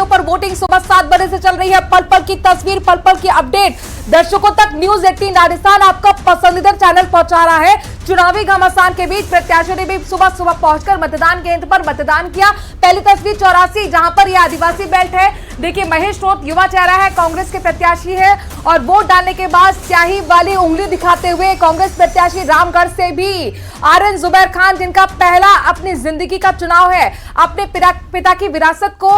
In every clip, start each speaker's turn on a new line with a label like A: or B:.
A: एजेंटों पर वोटिंग सुबह 7 बजे से चल रही है। पल पल की तस्वीर, पल पल की अपडेट दर्शकों तक न्यूज 18 राजस्थान आपका पसंदीदा चैनल पहुंचा रहा है। चुनावी घमासान के बीच प्रत्याशियों ने भी सुबह सुबह पहुंचकर मतदान केंद्र पर मतदान किया। पहली तस्वीर 84 जहां पर यह आदिवासी बेल्ट है। देखिए महेश रोत युवा चेहरा है, कांग्रेस के प्रत्याशी है और वोट डालने के बाद स्याही वाली उंगली दिखाते हुए कांग्रेस प्रत्याशी रामगढ़ से भी आरएन जुबैर खान, जिनका पहला अपनी जिंदगी का चुनाव है, अपने पिता की विरासत को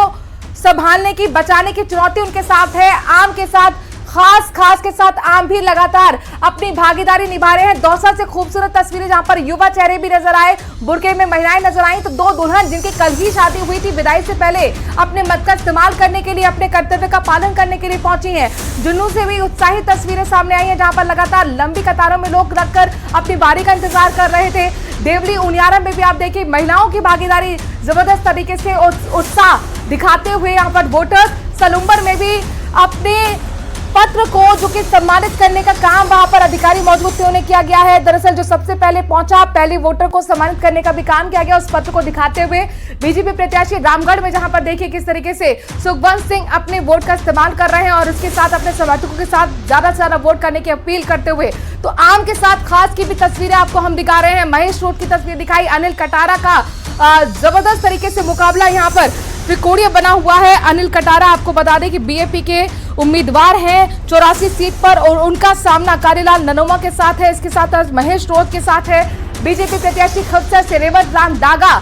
A: संभालने की, बचाने की चुनौती उनके साथ है। आम के साथ खास के साथ आम भी लगातार अपनी भागीदारी निभा रहे हैं। दौसा से खूबसूरत तस्वीरें जहां पर युवा चेहरे भी नजर आए, बुर्के में महिलाएं नजर आई, तो दो दुल्हन जिनकी कल ही शादी हुई थी विदाई से पहले अपने मत का इस्तेमाल करने के लिए, अपने कर्तव्य का पालन करने के लिए पहुंची हैं। जुन्नू से भी उत्साहित तस्वीरें सामने आई हैं जहां पर लगातार लंबी कतारों में लोग रखकर अपनी बारी का इंतजार कर रहे थे। देवली उनियारा में भी आप देखिए महिलाओं की भागीदारी जबरदस्त तरीके से उत्साह दिखाते हुए यहाँ पर वोटर्स। सलुम्बर में भी अपने पत्र को जो कि सम्मानित करने का काम वहां पर अधिकारी मौजूद थे उन्हें किया गया है। दरअसल जो सबसे पहले पहुंचा, पहले वोटर को सम्मानित करने का भी काम किया गया उस पत्र को दिखाते हुए। बीजेपी प्रत्याशी रामगढ़ में जहां पर देखिए किस तरीके से सुखवंत सिंह अपने वोट का इस्तेमाल कर रहे हैं और उसके साथ अपने समर्थकों के साथ ज्यादा से ज्यादा वोट करने की अपील करते हुए। तो आम के साथ खास की भी तस्वीरें आपको हम दिखा रहे हैं। महेश रोत की तस्वीर दिखाई, अनिल कटारा का जबरदस्त तरीके से मुकाबला यहाँ पर त्रिकोणीय बना हुआ है। अनिल कटारा आपको बता दें कि बीएपी के उम्मीदवार हैं 84 सीट पर और उनका सामना कारीलाल ननोमा के साथ है। इसके साथ महेश रोत के साथ है बीजेपी प्रत्याशी खबसर से रेवत राम दागा।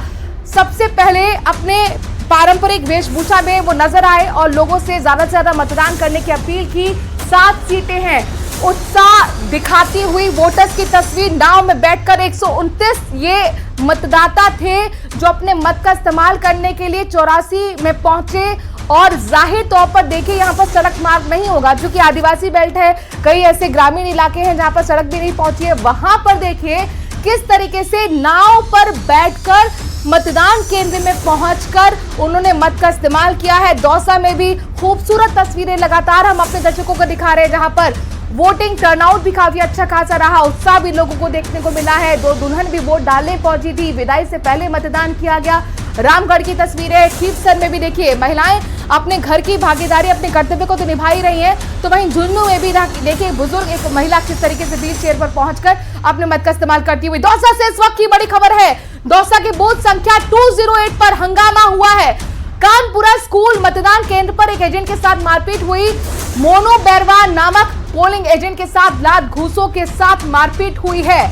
A: सबसे पहले अपने पारंपरिक वेशभूषा में वो नजर आए और लोगों से ज्यादा मतदान करने की अपील की। 7 सीटें हैं। उत्साह दिखाती हुई वोटर्स की तस्वीर, नाव में बैठकर 129 ये मतदाता थे जो अपने मत का इस्तेमाल करने के लिए 84 में पहुंचे। और जाहिर तौर पर देखिए यहाँ पर सड़क मार्ग नहीं होगा क्योंकि आदिवासी बेल्ट है, कई ऐसे ग्रामीण इलाके हैं जहां पर सड़क भी नहीं पहुंची है। वहां पर देखिए किस तरीके से नाव पर बैठकर मतदान केंद्र में पहुंचकर उन्होंने मत का इस्तेमाल किया है। दौसा में भी खूबसूरत तस्वीरें लगातार हम अपने दर्शकों को दिखा रहे हैं जहां पर वोटिंग टर्नआउट भी काफी अच्छा खासा रहा, उत्साह भी लोगों को देखने को मिला है। दो दुल्हन भी वोट डालने पहुंची थी, विदाई से पहले मतदान किया गया। रामगढ़ की तस्वीरें, खीवसर में भी देखिए महिलाएं अपने घर की भागीदारी, अपने कर्तव्य को तो निभा ही रही हैं, तो वहीं झुन्नू में भी देखिए बुजुर्ग एक महिला किस तरीके से व्हील चेयर पर पहुंचकर अपने मत का इस्तेमाल करती हुई। दौसा से इस वक्त की बड़ी खबर है, दौसा के बूथ संख्या 208 पर हंगामा हुआ है। कानपुरा स्कूल मतदान केंद्र पर एक एजेंट के साथ मारपीट हुई। मोनू बैरवा नामक पोलिंग एजेंट के साथ लात घूसों के साथ मारपीट हुई है।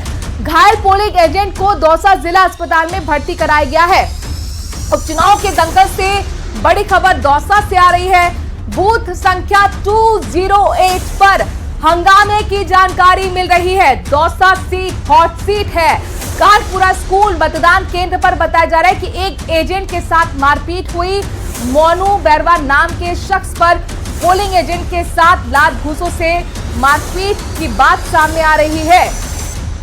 A: घायल पोलिंग एजेंट को दौसा जिला अस्पताल में भर्ती कराया गया है। उपचुनाव के दंगल से बड़ी खबर दौसा से आ रही है। बूथ संख्या 208 पर हंगामे की जानकारी मिल रही है। दौसा सीट हॉट सीट है। कानपुरा स्कूल मतदान केंद्र पर बताया जा रहा है कि एक एजेंट के साथ मारपीट हुई। मोनू बैरवा नाम के शख्स पर पोलिंग एजेंट के साथ लात घूसों से मारपीट की बात सामने आ रही है।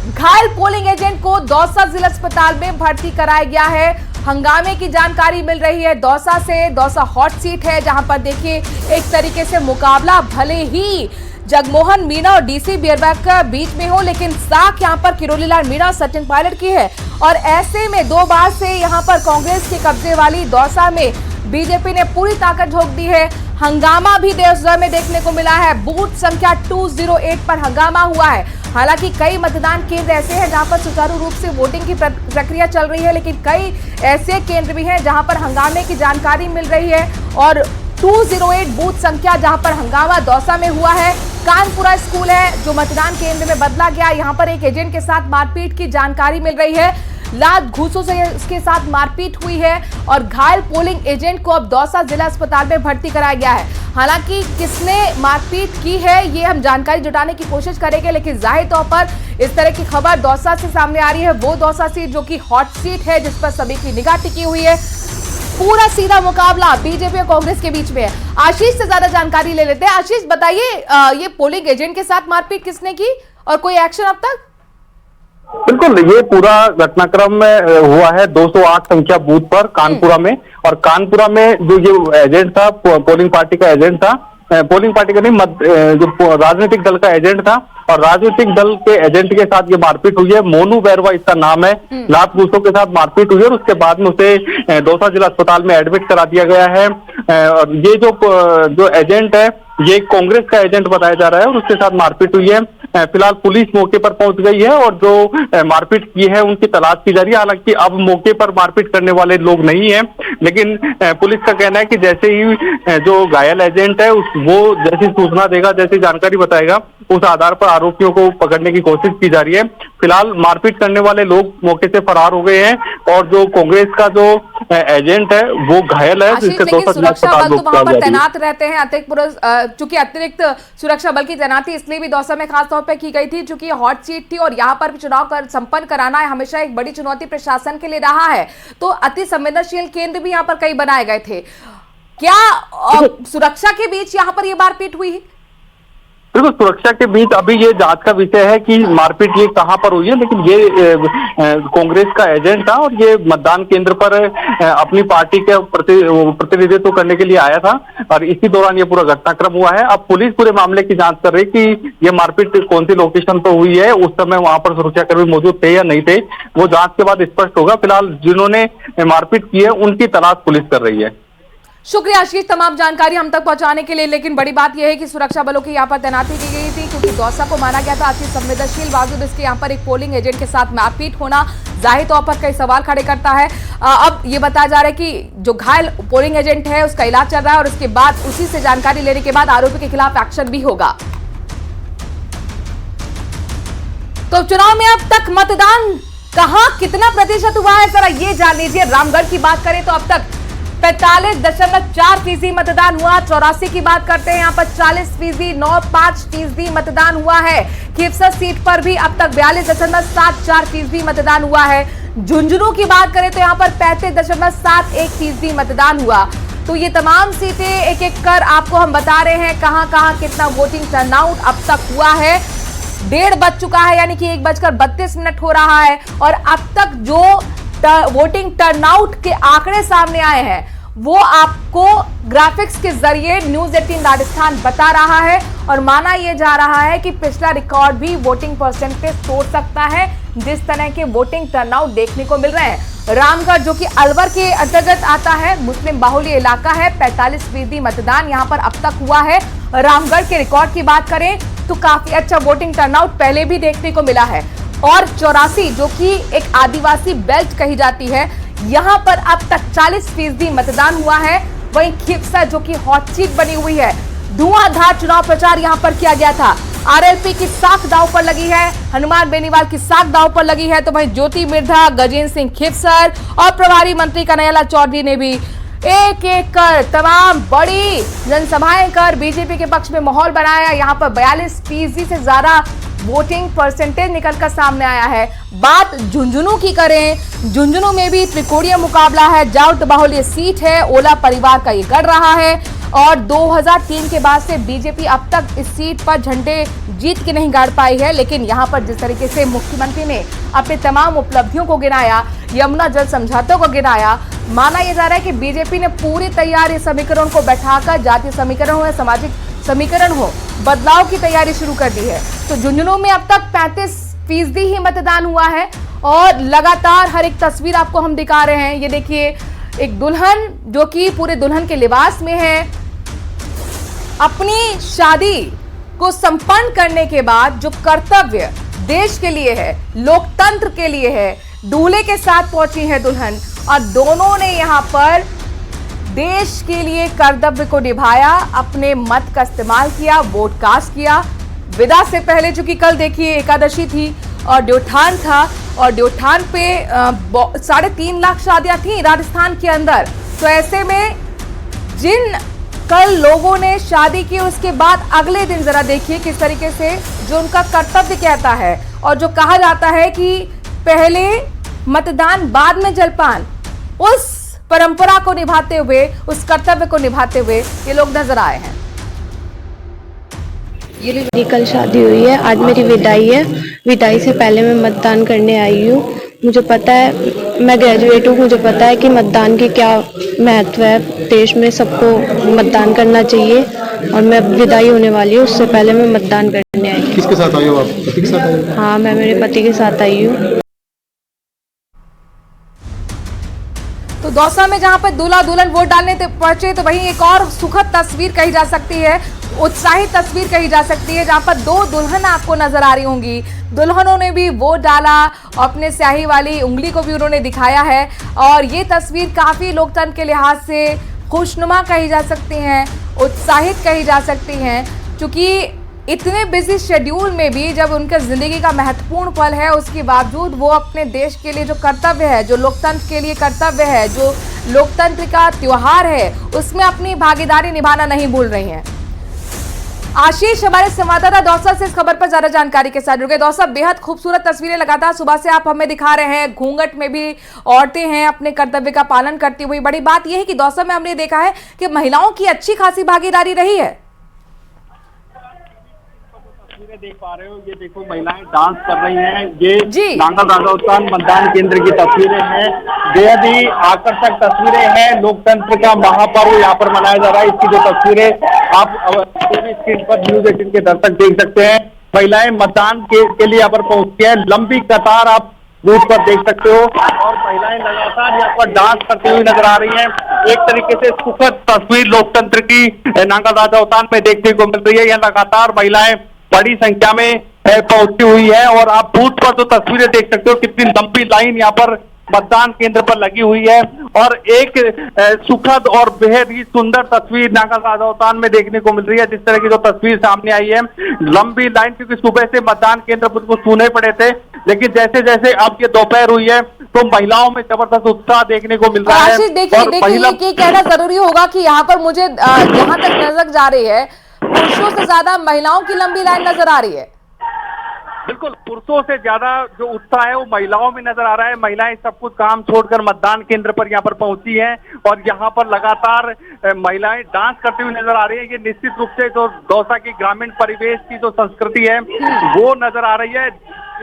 A: घायल पोलिंग एजेंट को दौसा जिला अस्पताल में भर्ती कराया गया है। हंगामे की जानकारी मिल रही है दौसा से। दौसा हॉट सीट है जहां पर देखिए एक तरीके से मुकाबला भले ही जगमोहन मीणा और डीसी बियरबैग के बीच में हो, लेकिन साख यहां पर किरोलीलाल मीणा और सचिन पायलट की है। और ऐसे में 2 बार से यहां पर कांग्रेस के कब्जे वाली दौसा में बीजेपी ने पूरी ताकत झोंक दी है। हंगामा भी दौसा में देखने को मिला है। बूथ संख्या 208 पर हंगामा हुआ है। हालांकि कई मतदान केंद्र ऐसे हैं जहां पर सुचारू रूप से वोटिंग की प्रक्रिया चल रही है, लेकिन कई ऐसे केंद्र भी हैं जहां पर हंगामे की जानकारी मिल रही है। और 208 बूथ संख्या जहां पर हंगामा दौसा में हुआ है। कानपुरा स्कूल है जो मतदान केंद्र में बदला गया। यहां पर एक एजेंट के साथ मारपीट की जानकारी मिल रही है। लात घूसों से उसके साथ मारपीट हुई है और घायल पोलिंग एजेंट को अब दौसा जिला अस्पताल में भर्ती कराया गया है। हालांकि किसने मारपीट की है ये हम जानकारी जुटाने की कोशिश करेंगे, लेकिन जाहिर तौर पर इस तरह की खबर दौसा से सामने आ रही है। वो दौसा सीट जो कि हॉट सीट है जिस पर सभी की निगाह टिकी हुई है। पूरा सीधा मुकाबला बीजेपी और कांग्रेस के बीच में है। आशीष से ज्यादा जानकारी ले लेते हैं। आशीष बताइए, ये पोलिंग एजेंट के साथ मारपीट किसने की और कोई एक्शन अब तक?
B: बिल्कुल, ये पूरा घटनाक्रम में हुआ है 208 संख्या बूथ पर कानपुरा में। और कानपुरा में जो ये एजेंट था, पोलिंग पार्टी का एजेंट था, पोलिंग पार्टी का नहीं, जो राजनीतिक दल का एजेंट था और राजनीतिक दल के एजेंट के साथ ये मारपीट हुई है। मोनू बैरवा इसका नाम है। लात घूसों के साथ मारपीट हुई है और उसके बाद में उसे दौसा जिला अस्पताल में एडमिट करा दिया गया है। और ये जो एजेंट है ये कांग्रेस का एजेंट बताया जा रहा है और उसके साथ मारपीट हुई है। फिलहाल पुलिस मौके पर पहुंच गई है और जो मारपीट की है उनकी तलाश की जा रही है। हालांकि अब मौके पर मारपीट करने वाले लोग नहीं हैं, लेकिन पुलिस का कहना है कि जैसे ही जो घायल एजेंट है वो जैसी सूचना देगा, जैसी जानकारी बताएगा, उस आधार पर आरोपियों को पकड़ने की कोशिश की जा रही है। फिलहाल मारपीट करने वाले लोग मौके से फरार हो गए हैं और जो कांग्रेस का जो एजेंट है वो घायल है।
A: सुरक्षा बल तो वहां पर तैनात रहते हैं। चूंकि अतिरिक्त सुरक्षा बल की तैनाती इसलिए भी दौसा में खास तौर पर की गई थी चूंकि हॉट सीट थी और यहाँ पर चुनाव संपन्न कराना है हमेशा एक बड़ी चुनौती प्रशासन के लिए रहा है। तो अति संवेदनशील केंद्र भी यहाँ पर कई बनाए गए थे। क्या सुरक्षा के बीच यहाँ पर ये मारपीट हुई?
B: बिल्कुल, सुरक्षा के बीच अभी ये जांच का विषय है कि मारपीट ये कहां पर हुई है, लेकिन ये कांग्रेस का एजेंट था और ये मतदान केंद्र पर अपनी पार्टी के प्रतिनिधित्व करने के लिए आया था और इसी दौरान ये पूरा घटनाक्रम हुआ है। अब पुलिस पूरे मामले की जांच कर रही कि ये मारपीट कौन सी लोकेशन पर हुई है, उस समय वहां पर सुरक्षाकर्मी मौजूद थे या नहीं थे, वो जांच के बाद स्पष्ट होगा। फिलहाल जिन्होंने मारपीट की है उनकी तलाश पुलिस कर रही है।
A: शुक्रिया आशीष तमाम जानकारी हम तक पहुंचाने के लिए। लेकिन बड़ी बात यह है कि सुरक्षा बलों की यहाँ पर तैनाती की गई थी क्योंकि दौसा को माना गया था अति संवेदनशील। बावजूद इसके यहाँ पर एक पोलिंग एजेंट के साथ मारपीट होना जाहिर तौर पर कई सवाल खड़े करता है। अब ये बताया जा रहा है कि जो घायल पोलिंग एजेंट है उसका इलाज चल रहा है और उसके बाद उसी से जानकारी लेने के बाद आरोपी के खिलाफ एक्शन भी होगा। तो चुनाव में अब तक मतदान कहां कितना प्रतिशत हुआ है जरा ये जान लीजिए। रामगढ़ की बात करें तो अब तक 45.4% मतदान हुआ। 84 की बात करते हैं यहाँ पर 40%, 9.5% मतदान हुआ है। खीवसर सीट पर भी अब तक 42.74% मतदान हुआ है। झुंझुनू की बात करें तो यहाँ पर 35.71% मतदान हुआ। तो ये तमाम सीटें एक एक कर आपको हम बता रहे हैं कहां कहां कितना वोटिंग टर्नआउट अब तक हुआ है। 1:30 बज चुका है यानी कि 1:32 हो रहा है और अब तक जो वोटिंग टर्नआउट के आंकड़े सामने आए हैं वो आपको ग्राफिक्स के जरिए न्यूज 18 राजस्थान बता रहा है और माना यह जा रहा है कि पिछला रिकॉर्ड भी वोटिंग परसेंटेज तोड़ सकता है जिस तरह के वोटिंग टर्नआउट देखने को मिल रहे हैं। रामगढ़ जो कि अलवर के अंतर्गत आता है, मुस्लिम बाहुल्य इलाका है, 45% मतदान यहां पर अब तक हुआ है। रामगढ़ के रिकॉर्ड की बात करें तो काफी अच्छा वोटिंग टर्नआउट पहले भी देखने को मिला है और 84 जो कि एक आदिवासी बेल्ट कही जाती है यहां पर अब तक 40% मतदान हुआ है। वहीं खीवसर जो कि हॉट सीट बनी हुई है, धुआंधार चुनाव प्रचार यहां पर किया गया था। आरएलपी की साख दांव पर लगी है, हनुमान बेनीवाल की साख दांव पर लगी है। तो वहीं ज्योति मिर्धा, गजेंद्र सिंह खीवसर और प्रभारी मंत्री कन्हैयालाल चौधरी ने भी एक एक कर तमाम बड़ी जनसभाएं कर बीजेपी के पक्ष में माहौल बनाया। यहां पर 42% से ज्यादा वोटिंग परसेंटेज निकलकर सामने आया है। बात झुंझुनू की करें, झुंझुनू में भी त्रिकोणीय मुकाबला है। जाट बाहुल्य सीट है, ओला परिवार का ये गढ़ रहा है और 2003 के बाद से बीजेपी अब तक इस सीट पर झंडे जीत के नहीं गाड़ पाई है। लेकिन यहां पर जिस तरीके से मुख्यमंत्री ने अपने तमाम उपलब्धियों को गिनाया, यमुना जल समझौतों को गिनाया, माना यह जा रहा है कि बीजेपी ने पूरी तैयारी समीकरण को बैठाकर, जातीय समीकरण हो या सामाजिक समीकरण हो, बदलाव की तैयारी शुरू कर दी है। तो झुंझुनू में अब तक 35% ही मतदान हुआ है और लगातार हर एक तस्वीर आपको हम दिखा रहे हैं। ये देखिए एक दुल्हन जो कि पूरे दुल्हन के लिबास में है, अपनी शादी को संपन्न करने के बाद जो कर्तव्य देश के लिए है, लोकतंत्र के लिए है, दूल्हे के साथ पहुंची है दुल्हन और दोनों ने यहां पर देश के लिए कर्तव्य को निभाया, अपने मत का इस्तेमाल किया, वोट कास्ट किया। विदा से पहले चूंकि कल देखिए एकादशी थी और ड्योठान था और ड्योठान पे 3.5 लाख शादियां थी राजस्थान के अंदर। तो ऐसे में जिन कल लोगों ने शादी की उसके बाद अगले दिन जरा देखिए किस तरीके से जो उनका कर्तव्य कहता है और जो कहा जाता है कि पहले मतदान बाद में जलपान, उस परंपरा को निभाते हुए, उस कर्तव्य को निभाते हुए ये लोग नजर आए हैं।
C: मेरी कल शादी हुई है, आज मेरी विदाई है। विदाई से पहले मैं मतदान करने आई हूँ। मुझे पता है, मैं ग्रेजुएट हूँ, मुझे पता है कि मतदान की क्या महत्व है। देश में सबको मतदान करना चाहिए। और मैं विदाई होने वाली हूँ, उससे पहले मैं मतदान करने आई हूँ।
D: किसके साथ आई हो आप? पति के साथ आई हो?
C: हाँ, मैं मेरे पति के साथ आई हूँ।
A: तो दौसा में जहां पर दूल्हा दुल्हन वोट डालने पहुंचे तो वहीं एक और सुखद तस्वीर कही जा सकती है, उत्साहित तस्वीर कही जा सकती है, जहां पर दो दुल्हन आपको नजर आ रही होंगी। दुल्हनों ने भी वोट डाला, अपने स्याही वाली उंगली को भी उन्होंने दिखाया है और ये तस्वीर काफी लोकतंत्र के लिहाज से खुशनुमा कही जा सकती हैं, उत्साहित कही जा सकती हैं, क्योंकि इतने बिजी शेड्यूल में भी जब उनके जिंदगी का महत्वपूर्ण पल है उसके बावजूद वो अपने देश के लिए जो कर्तव्य है, जो लोकतंत्र के लिए कर्तव्य है, जो लोकतंत्र का त्योहार है, उसमें अपनी भागीदारी निभाना नहीं भूल रही हैं। आशीष हमारे संवाददाता दौसा से इस खबर पर ज्यादा जानकारी के साथ जुड़ गए। दौसा, बेहद खूबसूरत तस्वीरें लगातार सुबह से आप हमें दिखा रहे हैं, घूंघट में भी औरतें हैं अपने कर्तव्य का पालन करती हुई। बड़ी बात यह है कि दौसा में हमने देखा है कि महिलाओं की अच्छी खासी भागीदारी रही है।
B: देख पा रहे हो, ये देखो महिलाएं डांस कर रही हैं। ये नांगल राजस्थान मतदान केंद्र की तस्वीरें हैं, बेहद ही आकर्षक तस्वीरें हैं। लोकतंत्र का महापर्व यहाँ पर मनाया जा रहा है। इसकी जो तस्वीरें आप टीवी स्क्रीन पर न्यूज़ 18 के दर्शक देख सकते हैं। महिलाएं मतदान के लिए यहाँ पर पहुंचती है, लंबी कतार आप बूथ पर देख सकते हो और महिलाएं लगातार यहाँ पर डांस करती हुई नजर आ रही हैं। एक तरीके से सुखद तस्वीर लोकतंत्र की नांगल राजस्थान में देखने को मिल रही है। यहाँ लगातार महिलाएं बड़ी संख्या में पहुंची हुई है और आप बूथ पर जो तस्वीरें देख सकते हो, कितनी लंबी लाइन यहाँ पर मतदान केंद्र पर लगी हुई है और एक सुखद और बेहद ही सुंदर तस्वीर नांगल राजस्थान में देखने को मिल रही है। जिस तरह की जो तस्वीर सामने आई है, लंबी लाइन, क्योंकि सुबह से मतदान केंद्र पर कुछ सूने पड़े थे, लेकिन जैसे जैसे अब ये दोपहर हुई है तो महिलाओं में जबरदस्त उत्साह देखने को मिल रहा है।
A: देखिए ये कहना जरूरी होगा कि यहाँ पर मुझे जहां तक नजर जा रही है, पुरुषों से ज्यादा महिलाओं की लंबी लाइन नजर आ रही है।
B: बिल्कुल, पुरुषों से ज्यादा जो उत्साह है वो महिलाओं में नजर आ रहा है। महिलाएं सब कुछ काम छोड़कर मतदान केंद्र पर यहाँ पर पहुंची हैं और यहाँ पर लगातार महिलाएं डांस करती हुई नजर आ रही है। ये निश्चित रूप से जो दौसा की ग्रामीण परिवेश की जो संस्कृति है वो नजर आ रही है।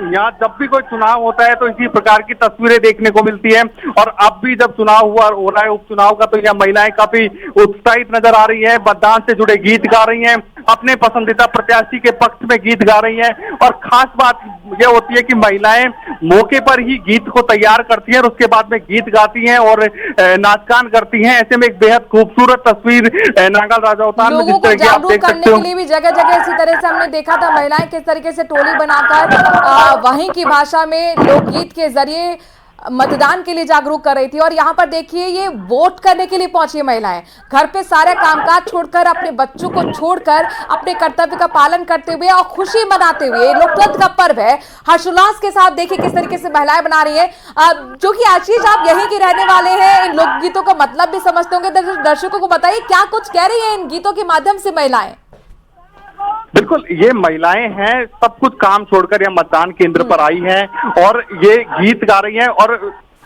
B: यहाँ जब भी कोई चुनाव होता है तो इसी प्रकार की तस्वीरें देखने को मिलती है और अब भी जब चुनाव हो रहा है उपचुनाव का, तो यहाँ महिलाएं काफी उत्साहित नजर आ रही है, मतदान से जुड़े गीत गा रही हैं, अपने पसंदीदा प्रत्याशी के पक्ष में गीत गा रही हैं और खास बात यह होती है कि महिलाएं मौके पर ही गीत को तैयार करती हैं और उसके बाद में गीत गाती हैं और नाचगान करती हैं। ऐसे में एक बेहद खूबसूरत तस्वीर नांगल राजस्थान में जिस तरह की आप देख सकते हो।
A: करने के लिए भी जगह जगह इसी तरह से हमने देखा था, महिलाएं किस तरीके से टोली बनाकर वहीं की भाषा में लोकगीत के जरिए मतदान के लिए जागरूक कर रही थी। और यहाँ पर देखिए ये वोट करने के लिए पहुंची महिलाएं, घर पे सारे कामकाज छोड़कर, अपने बच्चों को छोड़कर, अपने कर्तव्य का पालन करते हुए और खुशी मनाते हुए, लोकतंत्र का पर्व है, हर्षोल्लास के साथ देखिए किस तरीके से महिलाएं बना रही है। जो कि आशीष आप यहीं के रहने वाले हैं, इन लोकगीतों का मतलब भी समझते होंगे, दर्शकों को बताइए क्या कुछ कह रही है इन गीतों के माध्यम से महिलाएं।
B: बिल्कुल, ये महिलाएं हैं, सब कुछ काम छोड़कर यहाँ मतदान केंद्र पर आई हैं और ये गीत गा रही हैं और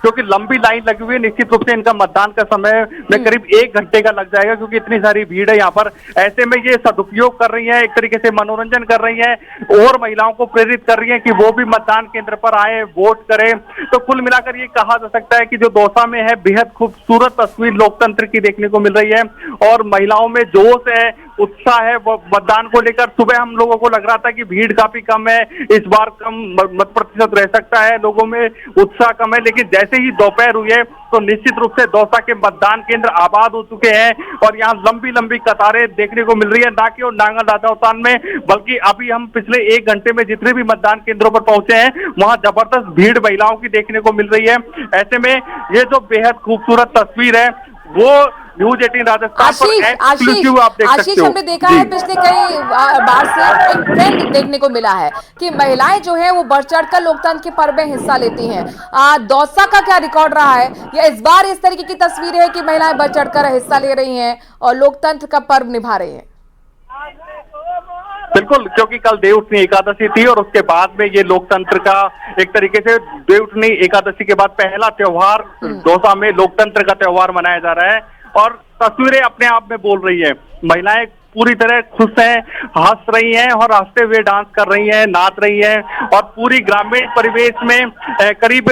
B: क्योंकि लंबी लाइन लगी हुई है, निश्चित रूप से इनका मतदान का समय में करीब 1 घंटे का लग जाएगा क्योंकि इतनी सारी भीड़ है यहाँ पर। ऐसे में ये सदुपयोग कर रही हैं, एक तरीके से मनोरंजन कर रही हैं और महिलाओं को प्रेरित कर रही हैं कि वो भी मतदान केंद्र पर आए, वोट करें। तो कुल मिलाकर ये कहा जा सकता है कि जो दौसा में है, बेहद खूबसूरत तस्वीर लोकतंत्र की देखने को मिल रही है और महिलाओं में जोश है, उत्साह है मतदान को लेकर। सुबह हम लोगों को लग रहा था कि भीड़ काफी कम है, इस बार कम मत प्रतिशत रह सकता है, लोगों में उत्साह कम है, लेकिन जैसे ही दोपहर हुई है तो निश्चित रूप से दौसा के मतदान केंद्र आबाद हो चुके हैं और यहाँ लंबी लंबी कतारें देखने को मिल रही है, ना केवल नांगल राजस्थान में बल्कि अभी हम पिछले 1 घंटे में जितने भी मतदान केंद्रों पर पहुंचे हैं वहां जबरदस्त भीड़ महिलाओं की देखने को मिल रही है। ऐसे में ये जो बेहद खूबसूरत तस्वीर है वो न्यूज़ 18 राजस्थान पर एक्सक्लूसिव आप देख सकते हो।
A: हमने देखा है पिछले कई बार से एक ट्रेंड देखने को मिला है कि महिलाएं जो है वो बढ़ चढ़कर लोकतंत्र के पर्व में हिस्सा लेती हैं। दौसा का क्या रिकॉर्ड रहा है या इस बार इस तरीके की तस्वीर है कि महिलाएं बढ़ चढ़कर हिस्सा ले रही हैं और लोकतंत्र का पर्व निभा रही हैं?
B: बिल्कुल, क्योंकि कल देवउठनी एकादशी थी और उसके बाद में ये लोकतंत्र का एक तरीके से देवउठनी एकादशी के बाद पहला त्योहार दौसा में लोकतंत्र का त्योहार मनाया जा रहा है और तस्वीरें अपने आप में बोल रही है। महिलाएं पूरी तरह खुश हैं, हंस रही हैं और हंसते हुए डांस कर रही हैं, नाच रही हैं और पूरी ग्रामीण परिवेश में करीब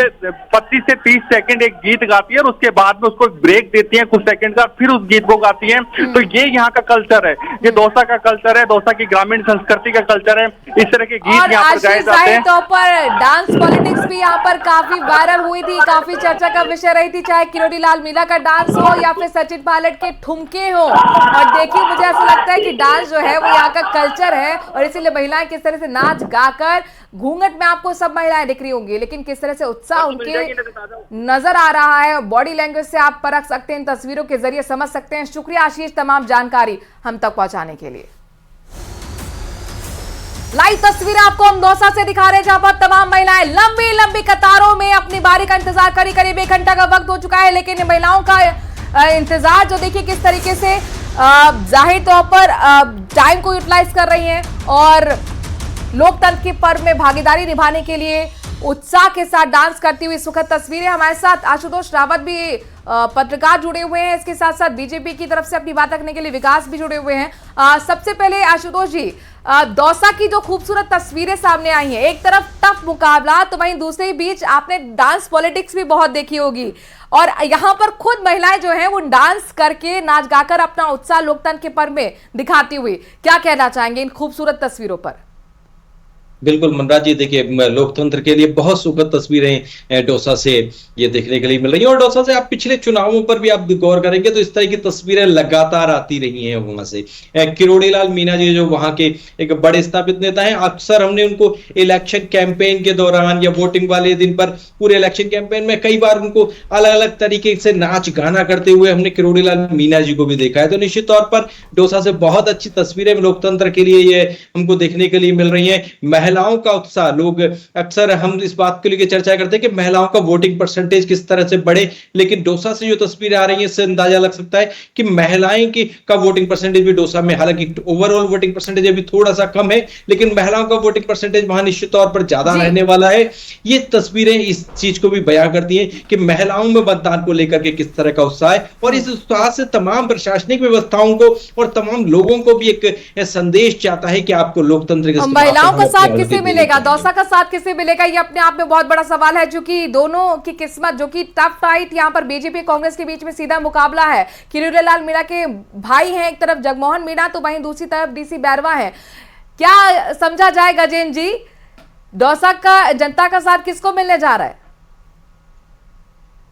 B: 25 से 30 सेकंड एक गीत गाती है और उसके बाद में उसको ब्रेक देती हैं कुछ सेकंड का, फिर उस गीत को गाती हैं। तो ये यहाँ का कल्चर है, ये दौसा का कल्चर है, दौसा की ग्रामीण संस्कृति का कल्चर है। इस तरह के गीत यहाँ पर गाए जाते हैं।
A: तो पर डांस पॉलिटिक्स भी यहाँ पर काफी वायरल हुई थी, काफी चर्चा का विषय रही थी, चाहे किरोड़ी लाल मीणा का डांस हो या फिर सचिन पायलट के ठुमके हो। और देखिए मुझे ऐसा लगता है कि डांस जो है वो यहाँ का कल्चर है और इसीलिए महिलाएं किस तरह से नाच गाकर, घूंघट में आपको सब महिलाएं दिख रही होंगी, लेकिन किस तरह से उत्साह उनके नजर आ रहा है, बॉडी लैंग्वेज से आप परख सकते हैं, इन तस्वीरों के जरिए समझ सकते हैं। शुक्रिया आशीष तमाम जानकारी हम तक पहुंचाने के लिए। लाइव तस्वीर आपको हम दौसा से दिखा रहे हैं, जहां पर तमाम महिलाएं लंबी लंबी कतारों में अपनी बारी का इंतजार करीब 1 घंटा का वक्त हो चुका है, लेकिन महिलाओं का इंतजार जो देखिए किस तरीके से जाहिर तौर पर टाइम को यूटिलाइज कर रही हैं और लोकतंत्र के पर्व में भागीदारी निभाने के लिए उत्साह के साथ डांस करती हुई सुखद तस्वीरें। हमारे साथ आशुतोष रावत भी पत्रकार जुड़े हुए हैं, इसके साथ साथ बीजेपी की तरफ से अपनी बात रखने के लिए विकास भी जुड़े हुए हैं। सबसे पहले आशुतोष जी, दौसा की जो खूबसूरत तस्वीरें सामने आई हैं, एक तरफ टफ मुकाबला तो वहीं दूसरे बीच आपने डांस पॉलिटिक्स भी बहुत देखी होगी और यहाँ पर खुद महिलाएं जो हैं वो डांस करके, नाच गाकर अपना उत्साह लोकतंत्र के पर्व में दिखाती हुई, क्या कहना चाहेंगे इन खूबसूरत तस्वीरों पर?
D: बिल्कुल मनराज जी, देखिए लोकतंत्र के लिए बहुत सुखद तस्वीरें दौसा से ये देखने के लिए मिल रही हैं और दौसा से आप पिछले चुनावों पर भी आप गौर करेंगे तो इस तरह की तस्वीरें लगातार आती रही हैं वहां से। किरोड़ी लाल मीणा जी जो वहां के एक बड़े स्थापित नेता हैं, अक्सर हमने उनको इलेक्शन कैंपेन के दौरान या वोटिंग वाले दिन पर पूरे इलेक्शन कैंपेन में कई बार उनको अलग अलग तरीके से नाच गाना करते हुए हमने किरोड़ी लाल मीणा जी को भी देखा है। तो निश्चित तौर पर दौसा से बहुत अच्छी तस्वीरें लोकतंत्र के लिए ये हमको देखने के लिए मिल रही है। महिलाओं का उत्साह, लोग अक्सर हम इस बात के लिए चर्चा करते हैं कि महिलाओं का वोटिंग परसेंटेज किस तरह से बढ़े, लेकिन दौसा से जो तस्वीरें आ रही हैं इससे अंदाजा लग सकता है कि महिलाएं की का वोटिंग परसेंटेज भी दौसा में, हालांकि ओवरऑल वोटिंग परसेंटेज अभी थोड़ा सा कम है, लेकिन महिलाओं का वोटिंग परसेंटेज वहां निश्चित तौर पर ज्यादा रहने वाला है। ये तस्वीरें इस चीज को भी बयां करती हैं कि महिलाओं में मतदान को लेकर के किस तरह का उत्साह है और इस उत्साह से तमाम प्रशासनिक व्यवस्थाओं को और तमाम लोगों को भी एक संदेश जाता है कि आपको लोकतंत्र के
A: महिलाओं का साथ किसे मिलेगा, दौसा का साथ किसे मिलेगा, ये अपने आप में बहुत बड़ा सवाल है, क्योंकि दोनों की किस्मत जो कि टफ फाइट यहाँ पर बीजेपी कांग्रेस के बीच में सीधा मुकाबला है। किरोड़ी लाल मीणा के भाई हैं एक तरफ जगमोहन मीणा तो वहीं दूसरी तरफ डीसी बैरवा है। क्या समझा जाए गजेंद्र जी, दौसा का जनता का साथ किसको मिलने जा रहा है?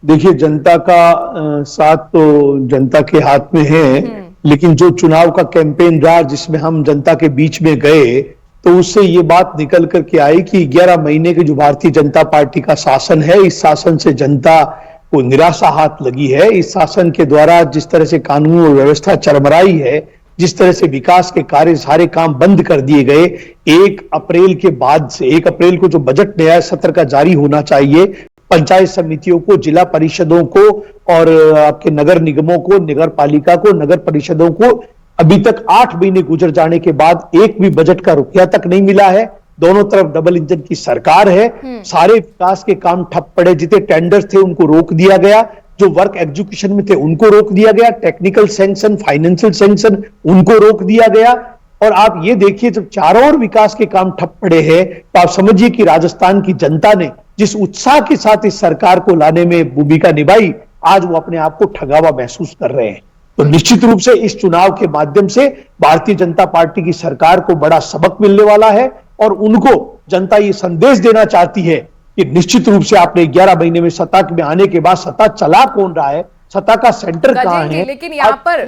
E: देखिए, जनता का साथ तो जनता के हाथ में है, लेकिन जो चुनाव का कैंपेन रहा जिसमें हम जनता के बीच में गए तो उससे ये बात निकल करके आई कि 11 महीने के जो भारतीय जनता पार्टी का शासन है, इस शासन से जनता को निराशा हाथ लगी है। इस शासन के द्वारा जिस तरह से कानून और व्यवस्था चरमराई है, जिस तरह से विकास के कार्य सारे काम बंद कर दिए गए, 1 अप्रैल के बाद से 1 अप्रैल को जो बजट न्याय सत्र का जारी होना चाहिए, पंचायत समितियों को, जिला परिषदों को और आपके नगर निगमों को, नगर पालिका को, नगर परिषदों को अभी तक 8 महीने गुजर जाने के बाद एक भी बजट का रुपया तक नहीं मिला है। दोनों तरफ डबल इंजन की सरकार है, सारे विकास के काम ठप पड़े, जितने टेंडर्स थे उनको रोक दिया गया, जो वर्क एग्जीक्यूशन में थे उनको रोक दिया गया, टेक्निकल सैंक्शन, फाइनेंशियल सैंक्शन उनको रोक दिया गया। और आप ये देखिए जब चारों ओर विकास के काम ठप पड़े हैं तो आप समझिए कि राजस्थान की जनता ने जिस उत्साह के साथ इस सरकार को लाने में भूमिका निभाई, आज वो अपने आप को ठगा हुआ महसूस कर रहे हैं। तो निश्चित रूप से इस चुनाव के माध्यम से भारतीय जनता पार्टी की सरकार को बड़ा सबक मिलने वाला है और उनको जनता ये संदेश देना चाहती है कि निश्चित रूप से आपने 11 महीने में सत्ता में आने के बाद सत्ता चला कौन रहा है, सत्ता का सेंटर कहां है,
A: लेकिन यहाँ पर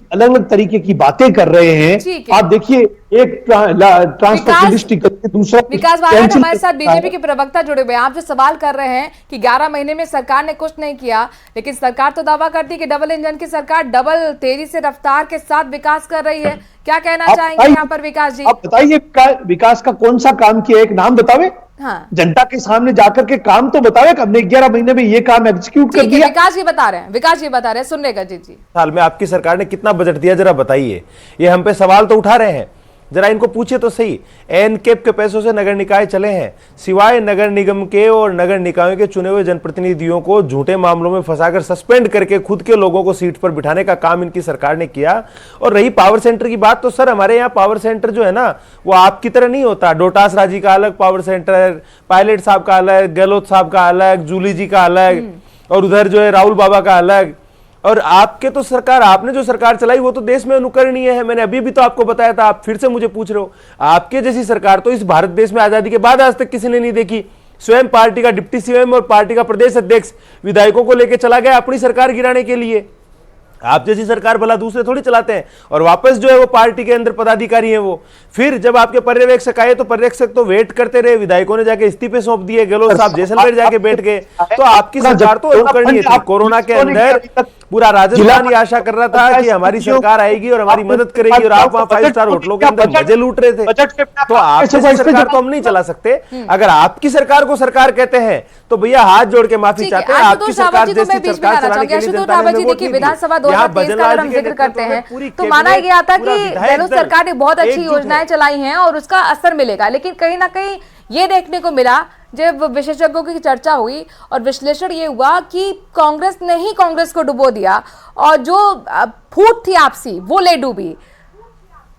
E: अलग अलग तरीके की बातें कर रहे हैं। आप देखिए, एक ट्रांसपोर्ट दूसरा
A: विकास बागट हमारे साथ बीजेपी के प्रवक्ता जुड़े हुए हैं। आप जो सवाल कर रहे हैं कि 11 महीने में सरकार ने कुछ नहीं किया, लेकिन सरकार तो दावा करती है कि डबल इंजन की सरकार डबल तेजी से रफ्तार के साथ विकास कर रही है। क्या कहना चाहेंगे यहाँ पर विकास जी?
E: आप बताइए विकास का कौन सा काम किया, एक नाम बतावे।
A: हाँ।
E: जनता के सामने जाकर के काम तो बतावे, हमने 11 महीने में ये काम एग्जीक्यूट कर दिया।
A: विकास जी बता रहे हैं, विकास जी बता रहे हैं, सुन लेगा जी।
F: साल में आपकी सरकार ने कितना बजट दिया जरा बताइए। ये हम पे सवाल तो उठा रहे हैं, जरा इनको पूछे तो सही, एनकेप के पैसों से नगर निकाय चले हैं, सिवाय नगर निगम के और नगर निकायों के चुने हुए जनप्रतिनिधियों को झूठे मामलों में फंसाकर सस्पेंड करके खुद के लोगों को सीट पर बिठाने का काम इनकी सरकार ने किया। और रही पावर सेंटर की बात, तो सर हमारे यहाँ पावर सेंटर जो है ना वो आपकी तरह नहीं होता। डोटास राजी का अलग पावर सेंटर, पायलट साहब का अलग, गहलोत साहब का अलग, जूली जी का अलग, और उधर जो है राहुल बाबा का अलग। और आपके तो सरकार, आपने जो सरकार चलाई वो तो देश में अनुकरणीय है। मैंने अभी भी तो आपको बताया था, आप फिर से मुझे पूछ रहे हो। आपके जैसी सरकार तो इस भारत देश में आजादी के बाद आज तक किसी ने नहीं देखी। स्वयं पार्टी का डिप्टी सीएम और पार्टी का प्रदेश अध्यक्ष विधायकों को लेकर चला गया अपनी सरकार गिराने के लिए। आप जैसी सरकार भला दूसरे थोड़ी चलाते हैं। और वापस जो है वो पार्टी के अंदर पदाधिकारी हैं वो। फिर जब आपके पर्यवेक्षक आए तो पर्यवेक्षक तो वेट करते रहे, विधायकों ने जाके इस्तीफे सौंप दिए, गहलोत साहब जैसलमेर जाके बैठ गए। तो आपकी सरकार तो अनुकरणीय थी। कोरोना के अंदर पूरा राजस्थान ये आशा कर रहा था कि हमारी सरकार आएगी और हमारी मदद करेगी, और आप वहां 5 स्टार होटलों के अंदर मजे लूट रहे थे। तो आपकी सरकार तो हम नहीं चला सकते। अगर आपकी सरकार को सरकार कहते हैं तो भैया हाथ जोड़ के माफी चाहते हैं। आपकी सरकार जैसी सरकार चलाने के लिए जनता ने वोट नहीं दी।
A: विधानसभा 2023 का अगर हम जिक्र करते हैं तो माना गया था कि गहलोत सरकार ने बहुत अच्छी योजनाएं चलाई हैं और उसका असर मिलेगा। लेकिन कहीं ना कहीं ये देखने को मिला जब विशेषज्ञों की चर्चा हुई और विश्लेषण ये हुआ कि कांग्रेस ने ही कांग्रेस को डुबो दिया और जो फूट थी आपसी वो ले डूबी।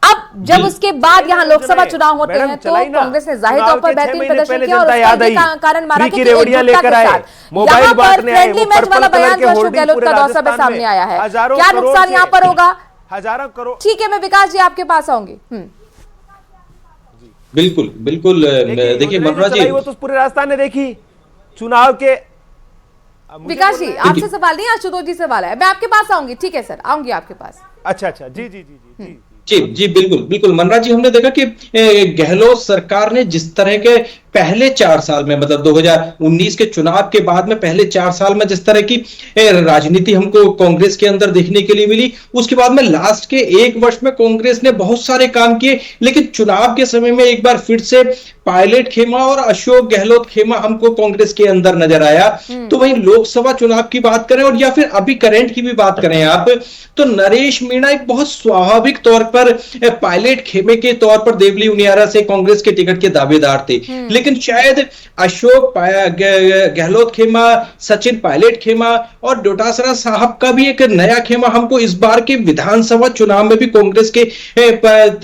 A: अब जब उसके बाद यहाँ लोकसभा चुनाव होते हैं तो कांग्रेस ने जाहिर तौर पर बेहतरीन प्रदर्शन किया और उसका कारण माना कि
F: लेकर आए
A: यहाँ पर फ्रेंडली मैच वाला बयान जो अशोक गहलोत का दौसा में सामने आया है। क्या नुकसान यहाँ पर होगा?
F: हजारों करोड़।
A: ठीक है, मैं विकास जी आपके पास आऊंगी।
D: बिल्कुल बिल्कुल। देखिए मनोज जी,
F: वो तो पूरे राजस्थान ने देखी चुनाव के।
A: विकास जी आपसे सवाल नहीं, आशुतोष जी सवाल है, मैं आपके पास आऊंगी। ठीक है सर, आऊंगी आपके पास।
F: अच्छा जी जी जी जी
D: जी जी बिल्कुल बिल्कुल। मनराज जी, हमने देखा कि गहलोत सरकार ने जिस तरह के पहले 4 साल में, मतलब 2019 के चुनाव के बाद में पहले 4 साल में जिस तरह की राजनीति हमको कांग्रेस के अंदर देखने के लिए मिली, उसके बाद में लास्ट के 1 वर्ष में कांग्रेस ने बहुत सारे काम किए। लेकिन चुनाव के समय में एक बार फिर से पायलट खेमा और अशोक गहलोत खेमा हमको कांग्रेस के अंदर नजर आया। तो वहीं लोकसभा चुनाव की बात करें और या फिर अभी करंट की भी बात करें आप, तो नरेश मीणा एक बहुत स्वाभाविक तौर पर पायलट खेमे के तौर पर देवली उनियारा से कांग्रेस के टिकट के दावेदार थे। लेकिन शायद अशोक गहलोत खेमा, सचिन पायलट खेमा और डोटासरा साहब का भी एक नया खेमा हमको इस बार के विधानसभा चुनाव में भी कांग्रेस के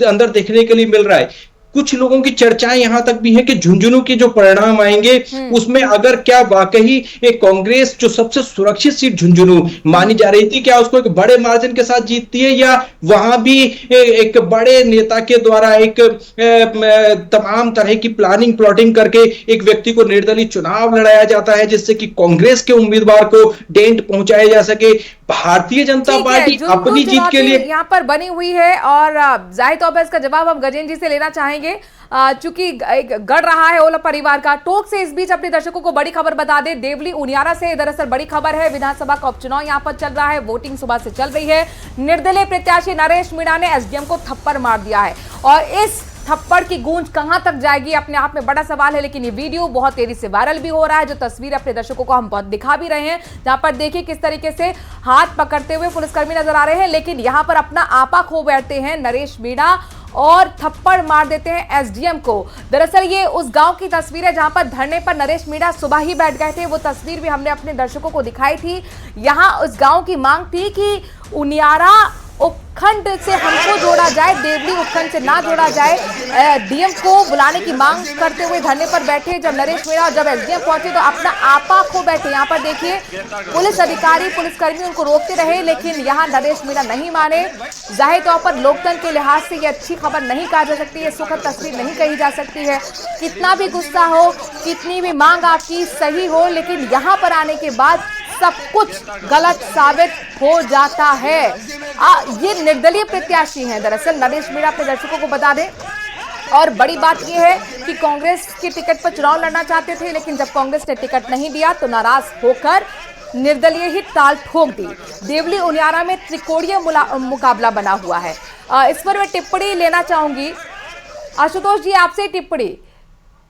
D: अंदर देखने के लिए मिल रहा है। कुछ लोगों की चर्चाएं यहां तक भी हैं कि झुंझुनू के जो परिणाम आएंगे उसमें अगर क्या वाकई कांग्रेस जो सबसे सुरक्षित सीट झुंझुनू मानी जा रही थी, क्या उसको एक बड़े मार्जिन के साथ जीतती है, या वहां भी एक बड़े नेता के द्वारा एक तमाम तरह की प्लानिंग प्लॉटिंग करके एक व्यक्ति को निर्दलीय चुनाव लड़ाया जाता है जिससे कि कांग्रेस के उम्मीदवार को डेंट पहुंचाया जा सके। भारतीय जनता पार्टी अपनी जीत के लिए
A: यहाँ पर बनी हुई है और जाहिर तौर पर इसका जवाब हम गजेंद्र जी से लेना चाहेंगे, चूंकि गढ़ रहा है ओला परिवार का टोक से। इस बीच अपने दर्शकों को बड़ी खबर बता दें, देवली उनियारा से दरअसल बड़ी खबर है। विधानसभा का उपचुनाव यहां पर चल रहा है, वोटिंग सुबह से चल रही है। निर्दलीय प्रत्याशी नरेश मीणा ने एसडीएम को थप्पड़ मार दिया है और इस थप्पड़ की गूंज कहां तक जाएगी अपने आप में बड़ा सवाल है। लेकिन ये वीडियो बहुत तेजी से वायरल भी हो रहा है, जो तस्वीर अपने दर्शकों को हम बहुत दिखा भी रहे हैं, जहां पर देखिए किस तरीके से हाथ पकड़ते हुए पुलिसकर्मी नजर आ रहे हैं। लेकिन यहां पर अपना आपा खो बैठते हैं नरेश मीणा और थप्पड़ मार देते हैं एसडीएम को। दरअसल ये उस गांव की तस्वीर है जहां पर धरने पर नरेश मीणा सुबह ही बैठ गए थे। वो तस्वीर भी हमने अपने दर्शकों को दिखाई थी। यहां उस गांव की मांग थी कि उनियारा उपखंड से हमको जोड़ा जाए, देवली उपखंड से ना जोड़ा जाए। डीएम को बुलाने की मांग करते हुए धरने पर बैठे जब नरेश मीणा और जब एसडीएम पहुंचे तो अपना आपा खो बैठे। यहाँ पर देखिए पुलिस अधिकारी, पुलिसकर्मी उनको रोकते रहे, लेकिन यहाँ नरेश मीणा नहीं माने। जाहिर तौर पर लोकतंत्र के लिहाज से ये अच्छी खबर नहीं कहा जा सकती है, सुखद तस्वीर नहीं कही जा सकती है। कितना भी गुस्सा हो, कितनी भी मांग आपकी सही हो, लेकिन यहाँ पर आने के बाद सब कुछ गलत साबित हो जाता है। ये निर्दलीय प्रत्याशी हैं दरअसल नरेश मीणा, अपने दर्शकों को बता दें। और बड़ी बात यह है कि कांग्रेस के टिकट पर चुनाव लड़ना चाहते थे, लेकिन जब कांग्रेस ने टिकट नहीं दिया तो नाराज होकर निर्दलीय ही ताल ठोक दी। देवली उनियारा में त्रिकोणीय मुकाबला बना हुआ है। इस पर मैं टिप्पणी लेना चाहूंगी, आशुतोष जी आपसे टिप्पणी।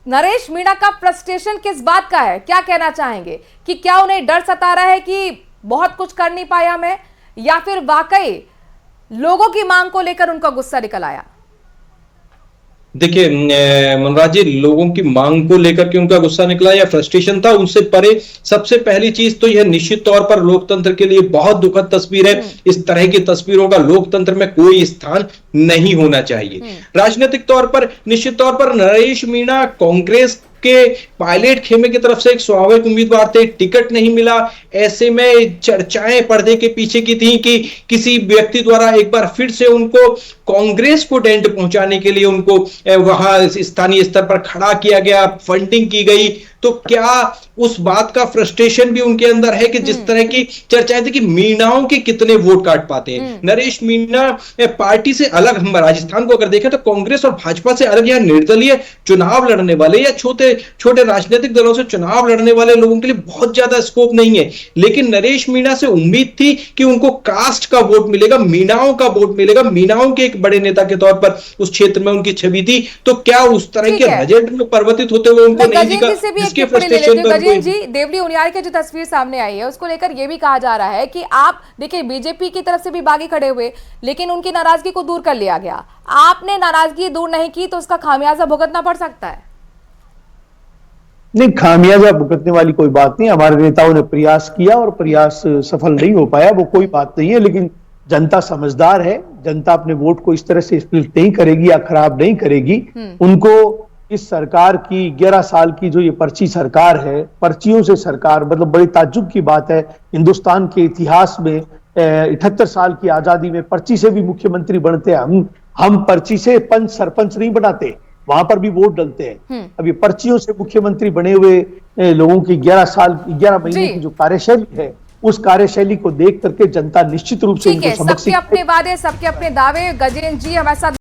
A: नरेश मीणा का फ्रस्ट्रेशन किस बात का है, क्या कहना चाहेंगे कि क्या उन्हें डर सता रहा है कि बहुत कुछ कर नहीं पाया मैं, या फिर वाकई लोगों की मांग को लेकर उनका गुस्सा निकल आया?
D: देखिए मनराज जी, लोगों की मांग को लेकर के उनका गुस्सा निकला या फ्रस्ट्रेशन था, उनसे परे सबसे पहली चीज तो यह निश्चित तौर पर लोकतंत्र के लिए बहुत दुखद तस्वीर है। इस तरह की तस्वीरों का लोकतंत्र में कोई स्थान नहीं होना चाहिए। राजनीतिक तौर पर निश्चित तौर पर नरेश मीणा कांग्रेस के पायलट खेमे की तरफ से एक स्वाभाविक उम्मीदवार थे, टिकट नहीं मिला। ऐसे में चर्चाएं पर्दे के पीछे की थी कि किसी व्यक्ति द्वारा एक बार फिर से उनको कांग्रेस को डेंट पहुंचाने के लिए उनको वहां स्थानीय स्तर पर खड़ा किया गया, फंडिंग की गई। तो क्या उस बात का फ्रस्ट्रेशन भी उनके अंदर है कि जिस तरह की चर्चाएं थी कि मीणाओं के कितने वोट काट पाते हैं। नरेश मीणा पार्टी से अलग, हम राजस्थान को अगर देखें तो कांग्रेस और भाजपा से अलग यहाँ निर्दलीय चुनाव लड़ने वाले या छोटे छोटे राजनीतिक दलों से चुनाव लड़ने वाले लोगों के लिए बहुत ज्यादा स्कोप नहीं है। लेकिन नरेश मीणा से उम्मीद थी कि उनको कास्ट का वोट मिलेगा, मीणाओं का वोट मिलेगा, मीणाओं के एक बड़े नेता के तौर पर उस क्षेत्र में उनकी छवि थी। तो क्या उस तरह के एजेंट में परिवर्तित होते हुए उनको नहीं दिखा?
A: गजेंद्र जी, देवली उनियाल की जो तस्वीर सामने आई है उसको लेकर यह भी कहा जा रहा है कि आप देखिए बीजेपी की तरफ से भी बागी खड़े हुए, लेकिन उनकी नाराजगी को दूर कर लिया गया। आपने नाराजगी दूर नहीं की तो उसका खामियाजा भुगतना पड़ सकता है।
E: नहीं, खामियाजा भुगतने वाली कोई बात नहीं। हमारे नेताओं ने प्रयास किया और प्रयास सफल नहीं हो पाया, वो कोई बात नहीं है। लेकिन जनता समझदार है, जनता अपने वोट को इस तरह से स्प्लिट नहीं करेगी या खराब नहीं करेगी। उनको इस सरकार की 11 साल की जो ये पर्ची सरकार है, पर्चियों से सरकार, मतलब बड़ी ताज्जुब की बात है। हिंदुस्तान के इतिहास में 78 साल की आजादी में पर्ची से भी मुख्यमंत्री बनते हैं। हम पर्ची से पंच सरपंच नहीं बनाते, वहां पर भी वोट डलते हैं। अब ये पर्चियों से मुख्यमंत्री बने हुए लोगों की 11 महीने की जो कार्यशैली है, उस कार्यशैली को देख करके जनता निश्चित रूप से उनको सबक
A: सबके अपने वादे, सबके अपने दावे। गजेंद्र जी हमारे साथ